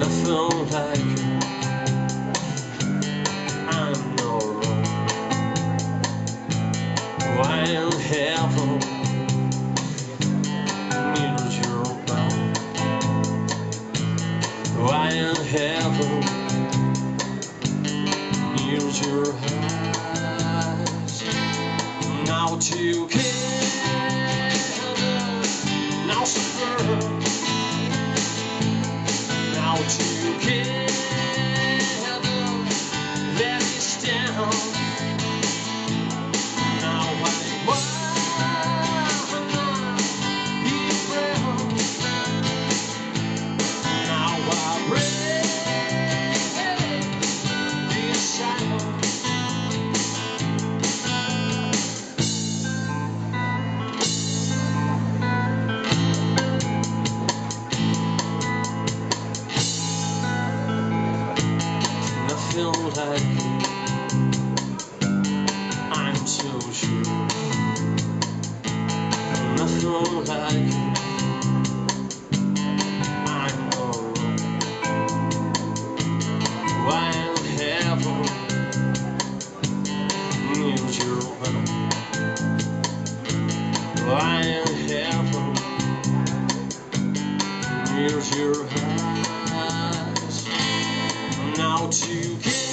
Nothing like you. I'm no wrong. Why in heaven needs your bound? Why in heaven needs your eyes? Now together, now suffer. Now together, let us down. Now I wanna be proud. Now I break this silence. Nothing like you. I'm so sure. Nothing like you. I'm no wrong. Why in heaven needs your hand? Why in heaven needs your eyes? Now together.